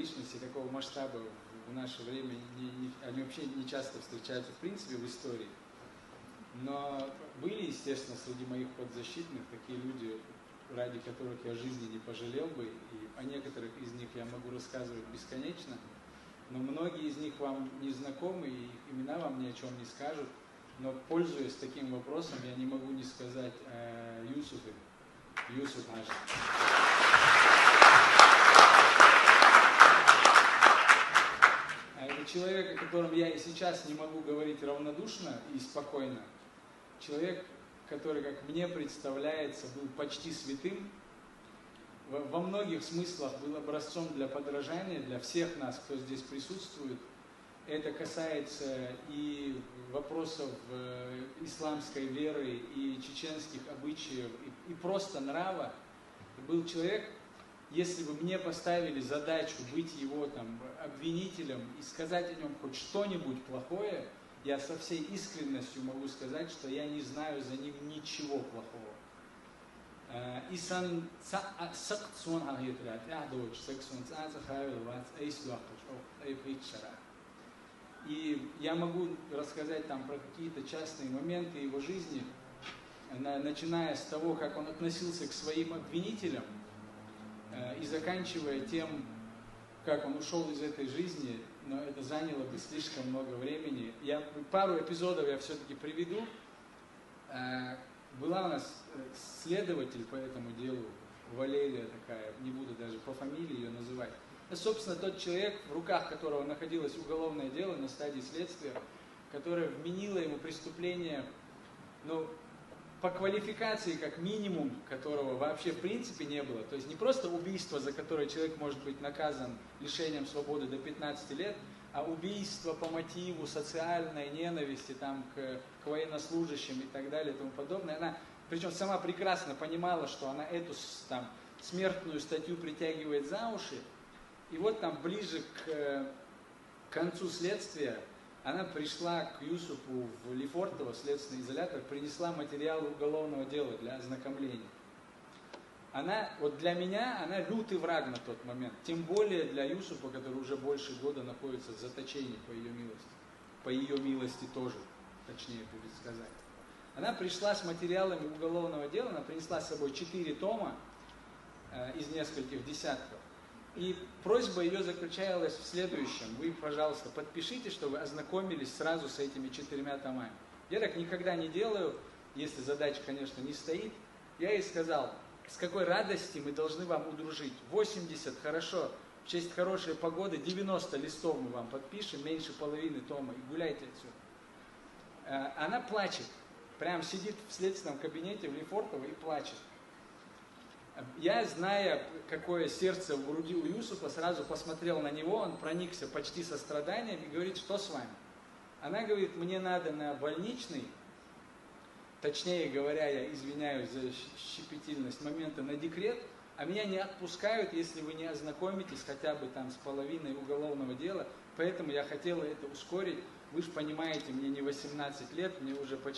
личности такого масштаба в наше время, они вообще не часто встречаются в принципе в истории. Но были, естественно, среди моих подзащитных такие люди, ради которых я жизни не пожалел бы, и о некоторых из них я могу рассказывать бесконечно, но многие из них вам не знакомы, и их имена вам ни о чем не скажут, но, пользуясь таким вопросом, я не могу не сказать о Юсуфе. Юсуф наш. Это человек, о котором я и сейчас не могу говорить равнодушно и спокойно. Человек, который, как мне представляется, был почти святым, во многих смыслах был образцом для подражания, для всех нас, кто здесь присутствует. Это касается и вопросов исламской веры, и чеченских обычаев, и просто нрава. Был человек, если бы мне поставили задачу быть его там обвинителем и сказать о нем хоть что-нибудь плохое, я со всей искренностью могу сказать, что я не знаю за ним ничего плохого. И я могу рассказать там про какие-то частные моменты его жизни, начиная с того, как он относился к своим обвинителям, и заканчивая тем, как он ушел из этой жизни, но это заняло бы слишком много времени. Пару эпизодов я все-таки приведу. Была у нас следователь по этому делу, Валерия такая, не буду даже по фамилии ее называть. Собственно, тот человек, в руках которого находилось уголовное дело на стадии следствия, которое вменило ему преступление, по квалификации как минимум, которого вообще в принципе не было. То есть не просто убийство, за которое человек может быть наказан лишением свободы до 15 лет, а убийство по мотиву социальной ненависти там, к военнослужащим и так далее и тому подобное. Она, причем сама прекрасно понимала, что она эту там, смертную статью притягивает за уши. И вот там ближе к концу следствия она пришла к Юсупу в Лефортово, следственный изолятор, принесла материалы уголовного дела для ознакомления. Вот для меня она лютый враг на тот момент, тем более для Юсупа, который уже больше года находится в заточении по ее милости. По ее милости тоже, точнее будет сказать. Она пришла с материалами уголовного дела, она принесла с собой 4 тома из нескольких десятков. И просьба ее заключалась в следующем. Вы, пожалуйста, подпишите, что вы ознакомились сразу с этими 4 томами. Я так никогда не делаю, если задача, конечно, не стоит. Я ей сказал, с какой радости мы должны вам удружить. 80, хорошо, в честь хорошей погоды, 90 листов мы вам подпишем, меньше половины тома, и гуляйте отсюда. Она плачет, прям сидит в следственном кабинете в Лефортово и плачет. Я, зная, какое сердце в груди у Юсупа, сразу посмотрел на него, он проникся почти состраданием и говорит, что с вами? Она говорит, мне надо на больничный, точнее говоря, я извиняюсь за щепетильность момента, на декрет, а меня не отпускают, если вы не ознакомитесь хотя бы там с половиной уголовного дела, поэтому я хотела это ускорить. Вы же понимаете, мне не 18 лет, мне уже почти